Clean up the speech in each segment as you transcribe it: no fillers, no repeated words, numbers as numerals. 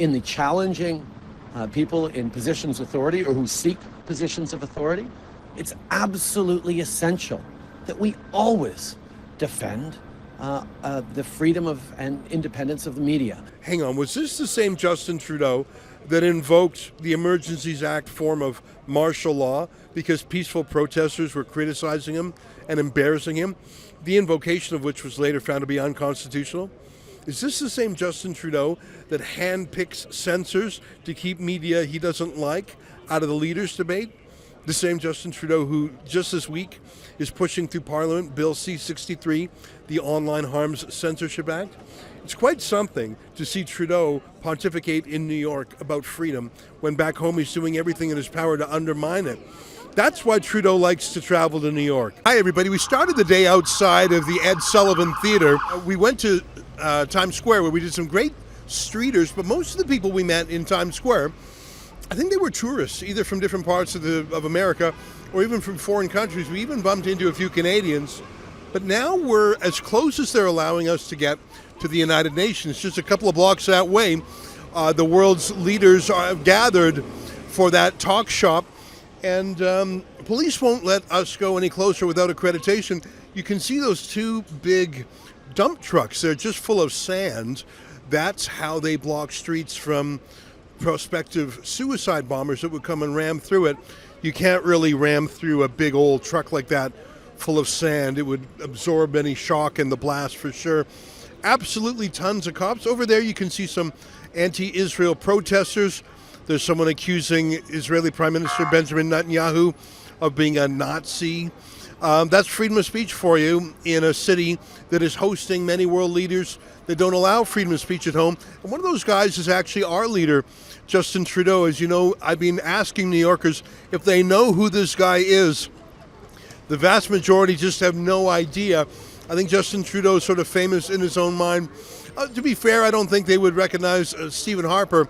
in the challenging people in positions of authority or who seek positions of authority, it's absolutely essential that we always defend the freedom of and independence of the media. Hang on, was this the same Justin Trudeau that invoked the Emergencies Act form of martial law because peaceful protesters were criticizing him and embarrassing him, the invocation of which was later found to be unconstitutional? Is this the same Justin Trudeau that handpicks censors to keep media he doesn't like out of the leaders' debate? The same Justin Trudeau who just this week is pushing through Parliament Bill C-63, the Online Harms Censorship Act? It's quite something to see Trudeau pontificate in New York about freedom when back home he's doing everything in his power to undermine it. That's why Trudeau likes to travel to New York. Hi, everybody. We started the day outside of the Ed Sullivan Theater. We went to Times Square where we did some great streeters, but most of the people we met in Times Square, I think they were tourists, either from different parts of America or even from foreign countries. We even bumped into a few Canadians. But now we're as close as they're allowing us to get to the United Nations. Just a couple of blocks that way, the world's leaders are gathered for that talk shop. And police won't let us go any closer without accreditation. You can see those two big dump trucks. They're just full of sand. That's how they block streets from prospective suicide bombers that would come and ram through it. You can't really ram through a big old truck like that full of sand. It would absorb any shock and the blast for sure. Absolutely tons of cops. Over there you can see some anti-Israel protesters. There's someone accusing Israeli Prime Minister Benjamin Netanyahu of being a Nazi. That's freedom of speech for you in a city that is hosting many world leaders that don't allow freedom of speech at home. And one of those guys is actually our leader, Justin Trudeau. As you know, I've been asking New Yorkers if they know who this guy is. The vast majority just have no idea. I think Justin Trudeau is sort of famous in his own mind. To be fair, I don't think they would recognize Stephen Harper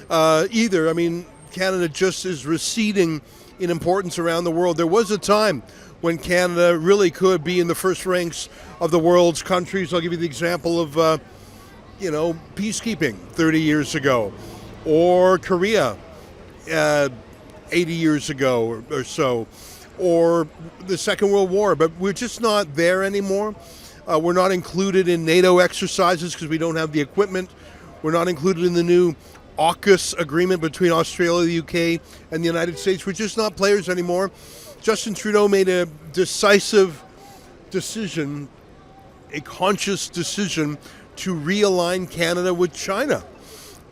either. I mean, Canada just is receding in importance around the world. There was a time when Canada really could be in the first ranks of the world's countries. I'll give you the example of, peacekeeping 30 years ago, or Korea 80 years ago or so, or the Second World War. But we're just not there anymore. We're not included in NATO exercises because we don't have the equipment. We're not included in the new AUKUS agreement between Australia, the UK, and the United States. We're just not players anymore. Justin Trudeau made a decisive decision, a conscious decision, to realign Canada with China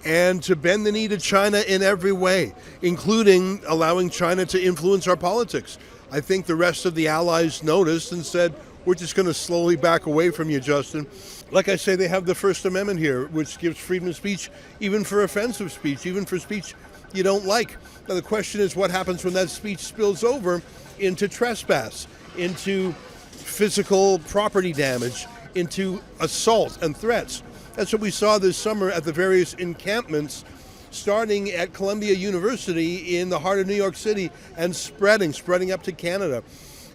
and to bend the knee to China in every way, including allowing China to influence our politics. I think the rest of the allies noticed and said, we're just going to slowly back away from you, Justin. Like I say, they have the First Amendment here, which gives freedom of speech, even for offensive speech, even for speech you don't like. Now, the question is what happens when that speech spills over into trespass, into physical property damage, into assault and threats. That's what we saw this summer at the various encampments, starting at Columbia University in the heart of New York City and spreading up to Canada.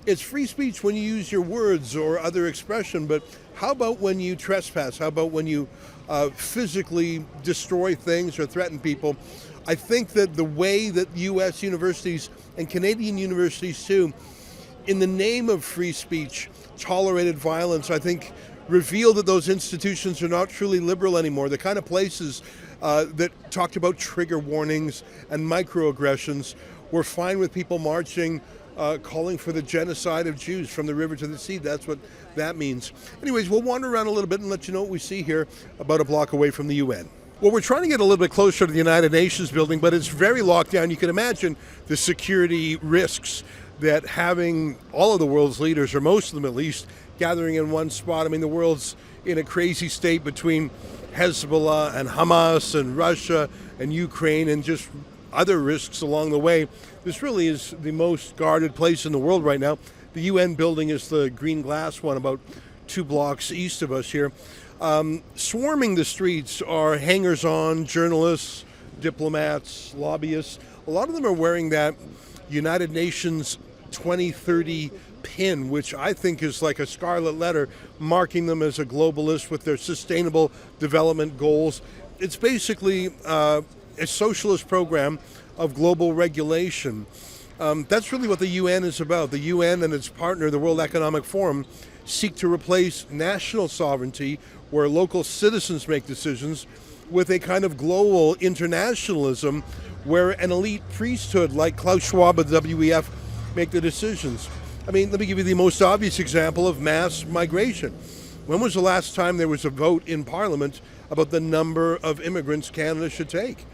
It's free speech when you use your words or other expression, but how about when you trespass? How about when you physically destroy things or threaten people? I think that the way that U.S. universities and Canadian universities too, in the name of free speech, tolerated violence, I think reveal that those institutions are not truly liberal anymore. The kind of places that talked about trigger warnings and microaggressions were fine with people marching, calling for the genocide of Jews from the river to the sea. That's what that means. Anyways, we'll wander around a little bit and let you know what we see here about a block away from the UN. Well, we're trying to get a little bit closer to the United Nations building, but it's very locked down. You can imagine the security risks that having all of the world's leaders, or most of them at least, gathering in one spot. I mean, the world's in a crazy state between Hezbollah and Hamas and Russia and Ukraine and just other risks along the way. This really is the most guarded place in the world right now. The UN building is the green glass one about 2 blocks east of us here. Swarming the streets are hangers-on, journalists, diplomats, lobbyists. A lot of them are wearing that United Nations 2030 pin, which I think is like a scarlet letter marking them as a globalist with their sustainable development goals. it's basically a socialist program of global regulation. That's really what the UN is about. The UN and its partner, the World Economic Forum, seek to replace national sovereignty, where local citizens make decisions, with a kind of global internationalism where an elite priesthood like Klaus Schwab of the WEF make the decisions. I mean, let me give you the most obvious example of mass migration. When was the last time there was a vote in Parliament about the number of immigrants Canada should take?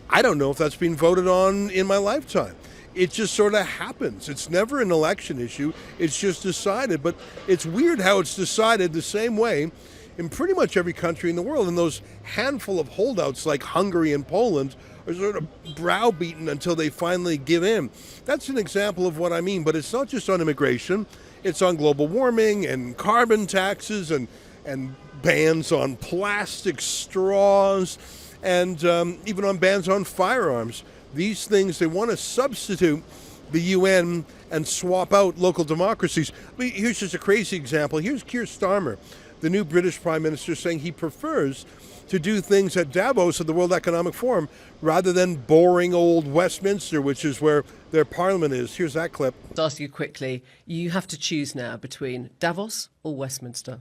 I don't know if that's been voted on in my lifetime. It just sort of happens. It's never an election issue. It's just decided. But it's weird how it's decided the same way in pretty much every country in the world. And those handful of holdouts like Hungary and Poland are sort of browbeaten until they finally give in. That's an example of what I mean. But it's not just on immigration. It's on global warming and carbon taxes and bans on plastic straws and even on bans on firearms. These things, they want to substitute the UN and swap out local democracies. I mean, here's just a crazy example. Here's Keir Starmer, the new British Prime Minister, saying he prefers to do things at Davos at the World Economic Forum rather than boring old Westminster, which is where their parliament is. Here's that clip. I'll ask you quickly, you have to choose now between Davos or Westminster.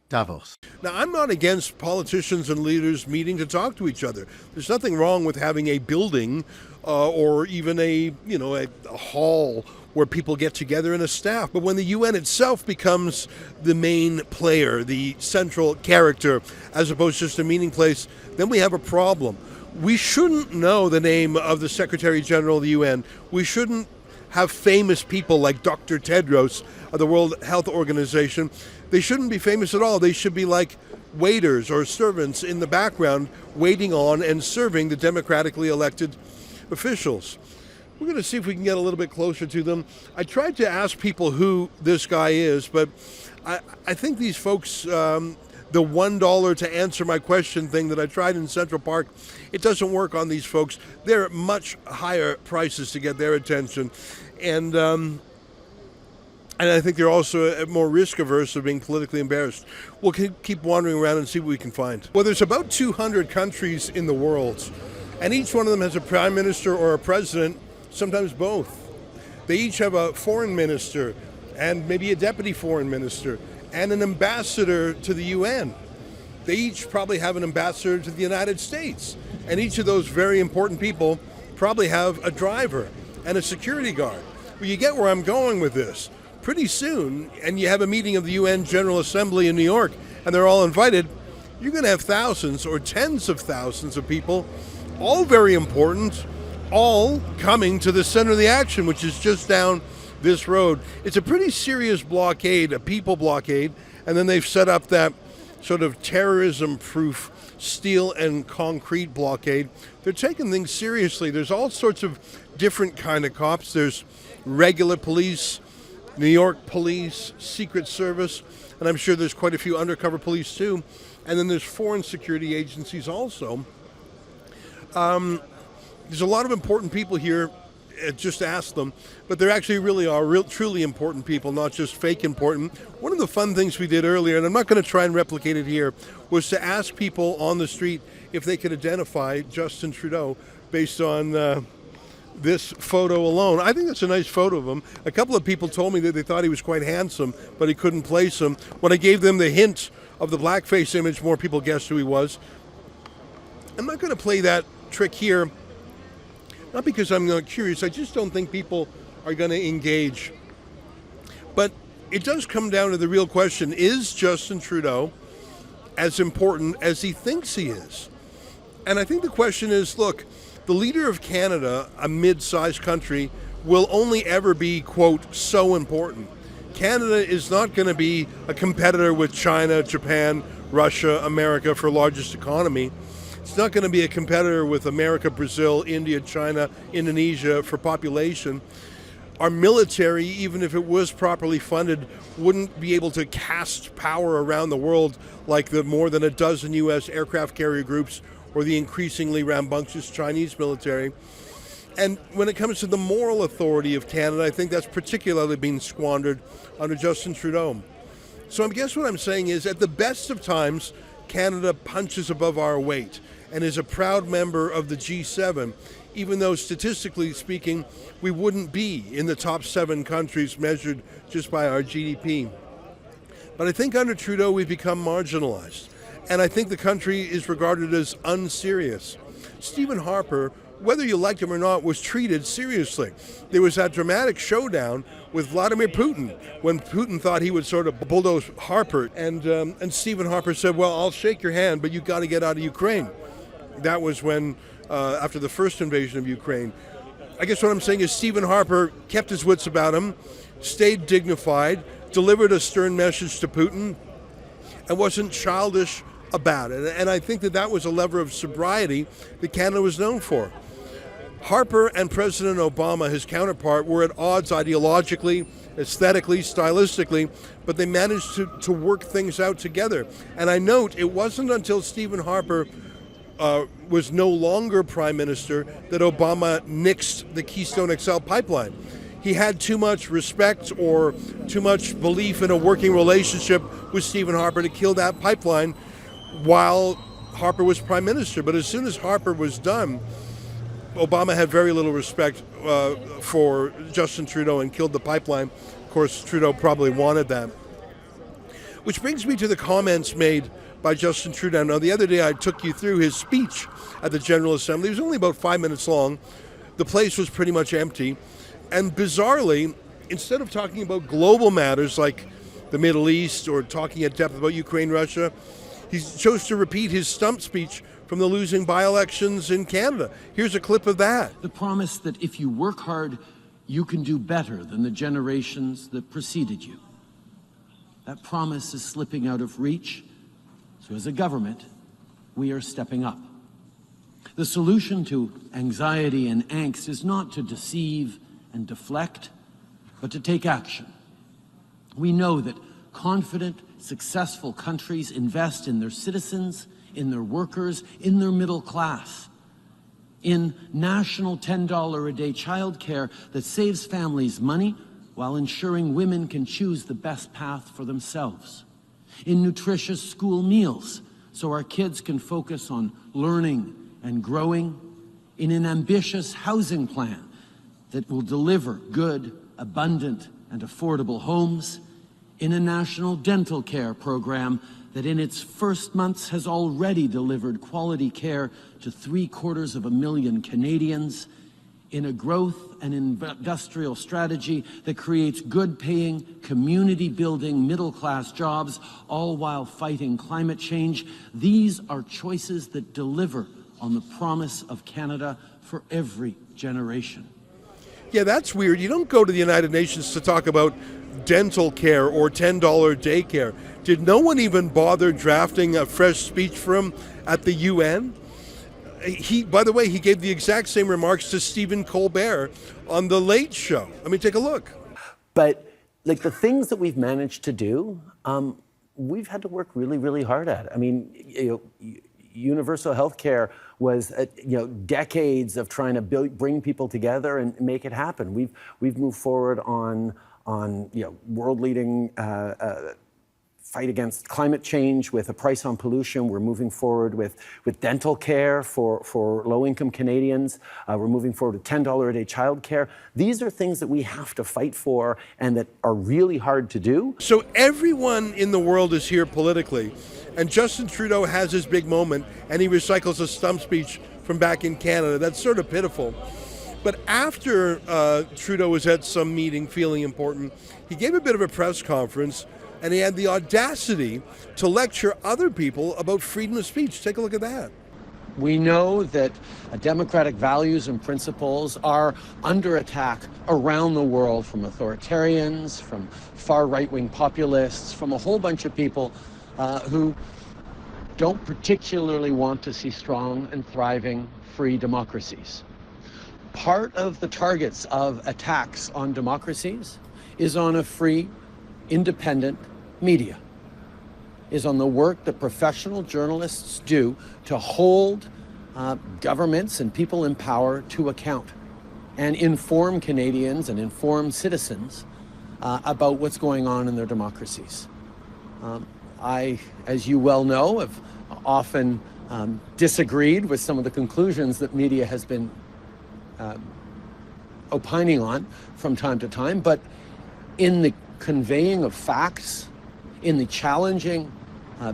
Davos. Now, I'm not against politicians and leaders meeting to talk to each other. There's nothing wrong with having a building or even a hall where people get together and a staff. But when the UN itself becomes the main player, the central character, as opposed to just a meeting place, then we have a problem. We shouldn't know the name of the Secretary General of the UN. We shouldn't have famous people like Dr. Tedros of the World Health Organization. They shouldn't be famous at all. They should be like waiters or servants in the background waiting on and serving the democratically elected officials. We're going to see if we can get a little bit closer to them. I tried to ask people who this guy is, but I think these folks, the $1 to answer my question thing that I tried in Central Park, it doesn't work on these folks. They're at much higher prices to get their attention. And I think they're also more risk averse of being politically embarrassed. We'll keep wandering around and see what we can find. Well, there's about 200 countries in the world, and each one of them has a prime minister or a president, sometimes both. They each have a foreign minister and maybe a deputy foreign minister and an ambassador to the UN. They each probably have an ambassador to the United States. And each of those very important people probably have a driver and a security guard. Well, you get where I'm going with this. Pretty soon, and you have a meeting of the UN General Assembly in New York, and they're all invited, you're going to have thousands or tens of thousands of people, all very important, all coming to the center of the action, which is just down this road. It's a pretty serious blockade, a people blockade, and then they've set up that sort of terrorism-proof steel and concrete blockade. They're taking things seriously. There's all sorts of different kind of cops. There's regular police, New York police, Secret Service, and I'm sure there's quite a few undercover police too. And then there's foreign security agencies also. There's a lot of important people here, just ask them, but there actually really are truly important people, not just fake important. One of the fun things we did earlier, and I'm not going to try and replicate it here, was to ask people on the street if they could identify Justin Trudeau based on this photo alone. I think that's a nice photo of him. A couple of people told me that they thought he was quite handsome, but he couldn't place him. When I gave them the hint of the blackface image, more people guessed who he was. I'm not going to play that trick here, not because I'm not curious. I just don't think people are going to engage. But it does come down to the real question, is Justin Trudeau as important as he thinks he is? And I think the question is, look, the leader of Canada, a mid-sized country, will only ever be, quote, so important. Canada is not going to be a competitor with China, Japan, Russia, America for largest economy. It's not going to be a competitor with America, Brazil, India, China, Indonesia for population. Our military, even if it was properly funded, wouldn't be able to cast power around the world like the more than a dozen U.S. aircraft carrier groups or the increasingly rambunctious Chinese military. And when it comes to the moral authority of Canada, I think that's particularly being squandered under Justin Trudeau. So I guess what I'm saying is, at the best of times, Canada punches above our weight and is a proud member of the G7, even though statistically speaking, we wouldn't be in the top 7 countries measured just by our GDP. But I think under Trudeau, we've become marginalized. And I think the country is regarded as unserious. Stephen Harper, whether you liked him or not, was treated seriously. There was that dramatic showdown with Vladimir Putin when Putin thought he would sort of bulldoze Harper. And Stephen Harper said, well, I'll shake your hand, but you've got to get out of Ukraine. That was when, after the first invasion of Ukraine. I guess what I'm saying is Stephen Harper kept his wits about him, stayed dignified, delivered a stern message to Putin, and wasn't childish about it. And I think that was a lever of sobriety that Canada was known for. Harper and President Obama, his counterpart, were at odds ideologically, aesthetically, stylistically, but they managed to work things out together. And I note it wasn't until Stephen Harper was no longer Prime Minister that Obama nixed the Keystone XL pipeline. He had too much respect or too much belief in a working relationship with Stephen Harper to kill that pipeline while Harper was Prime Minister. But as soon as Harper was done, Obama had very little respect for Justin Trudeau and killed the pipeline. Of course, Trudeau probably wanted that. Which brings me to the comments made by Justin Trudeau. Now, the other day I took you through his speech at the General Assembly. It was only about 5 minutes long. The place was pretty much empty. And bizarrely, instead of talking about global matters like the Middle East or talking at depth about Ukraine, Russia, he chose to repeat his stump speech from the losing by-elections in Canada. Here's a clip of that. The promise that if you work hard, you can do better than the generations that preceded you. That promise is slipping out of reach. So as a government, we are stepping up. The solution to anxiety and angst is not to deceive and deflect, but to take action. We know that confident, successful countries invest in their citizens, in their workers, in their middle class, in national $10 a day childcare that saves families money while ensuring women can choose the best path for themselves, in nutritious school meals so our kids can focus on learning and growing, in an ambitious housing plan that will deliver good, abundant, and affordable homes, in a national dental care program that in its first months has already delivered quality care to 750,000 Canadians, in a growth and industrial strategy that creates good-paying, community-building, middle-class jobs, all while fighting climate change. These are choices that deliver on the promise of Canada for every generation. Yeah, that's weird. You don't go to the United Nations to talk about dental care or $10 daycare. Did no one even bother drafting a fresh speech for him at the UN? By the way, he gave the exact same remarks to Stephen Colbert on The Late Show. I mean, take a look. But like the things that we've managed to do, we've had to work really, really hard at. I mean, universal health care was decades of trying to bring people together and make it happen. We've moved forward on world-leading fight against climate change with a price on pollution. We're moving forward with dental care for low-income Canadians. We're moving forward with $10 a day childcare. These are things that we have to fight for and that are really hard to do. So everyone in the world is here politically, and Justin Trudeau has his big moment, and he recycles a stump speech from back in Canada. That's sort of pitiful. But after Trudeau was at some meeting feeling important, he gave a bit of a press conference, and he had the audacity to lecture other people about freedom of speech. Take a look at that. We know that democratic values and principles are under attack around the world from authoritarians, from far right-wing populists, from a whole bunch of people who don't particularly want to see strong and thriving free democracies. Part of the targets of attacks on democracies is on a free, independent media, is on the work that professional journalists do to hold governments and people in power to account and inform Canadians and inform citizens about what's going on in their democracies. I, as you well know, have often disagreed with some of the conclusions that media has been opining on from time to time, but in the conveying of facts, in the challenging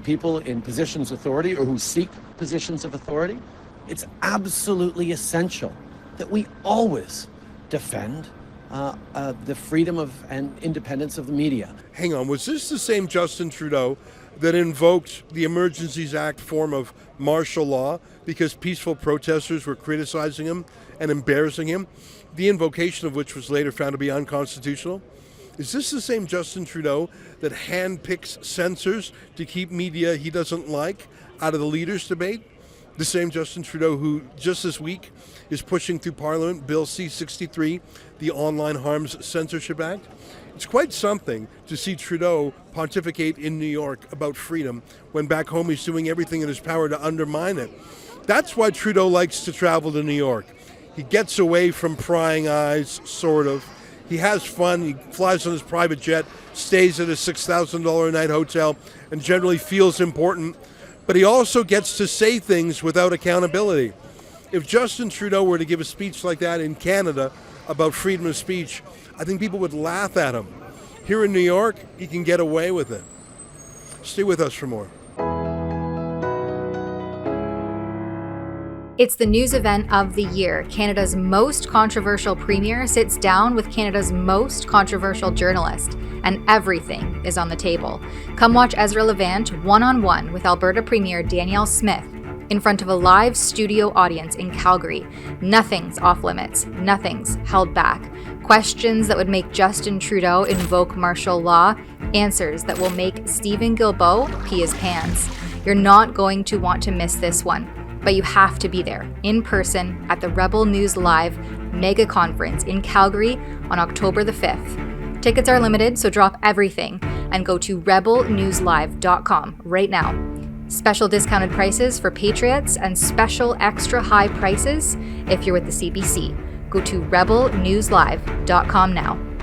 people in positions of authority or who seek positions of authority, it's absolutely essential that we always defend the freedom of and independence of the media. Hang on, was this the same Justin Trudeau that invoked the Emergencies Act form of martial law because peaceful protesters were criticizing him and embarrassing him, the invocation of which was later found to be unconstitutional? Is this the same Justin Trudeau that handpicks censors to keep media he doesn't like out of the leaders' debate? The same Justin Trudeau who just this week is pushing through Parliament Bill C-63, the Online Harms Censorship Act? It's quite something to see Trudeau pontificate in New York about freedom when back home he's doing everything in his power to undermine it. That's why Trudeau likes to travel to New York. He gets away from prying eyes, sort of. He has fun, he flies on his private jet, stays at a $6,000 a night hotel, and generally feels important. But he also gets to say things without accountability. If Justin Trudeau were to give a speech like that in Canada about freedom of speech, I think people would laugh at him. Here in New York, he can get away with it. Stay with us for more. It's the news event of the year. Canada's most controversial premier sits down with Canada's most controversial journalist, and everything is on the table. Come watch Ezra Levant one-on-one with Alberta Premier Danielle Smith in front of a live studio audience in Calgary. Nothing's off limits. Nothing's held back. Questions that would make Justin Trudeau invoke martial law. Answers that will make Stephen Guilbeault pee his pants. You're not going to want to miss this one. But you have to be there, in person, at the Rebel News Live mega conference in Calgary on October the 5th. Tickets are limited, so drop everything and go to rebelnewslive.com right now. Special discounted prices for Patriots and special extra high prices if you're with the CBC. Go to rebelnewslive.com now.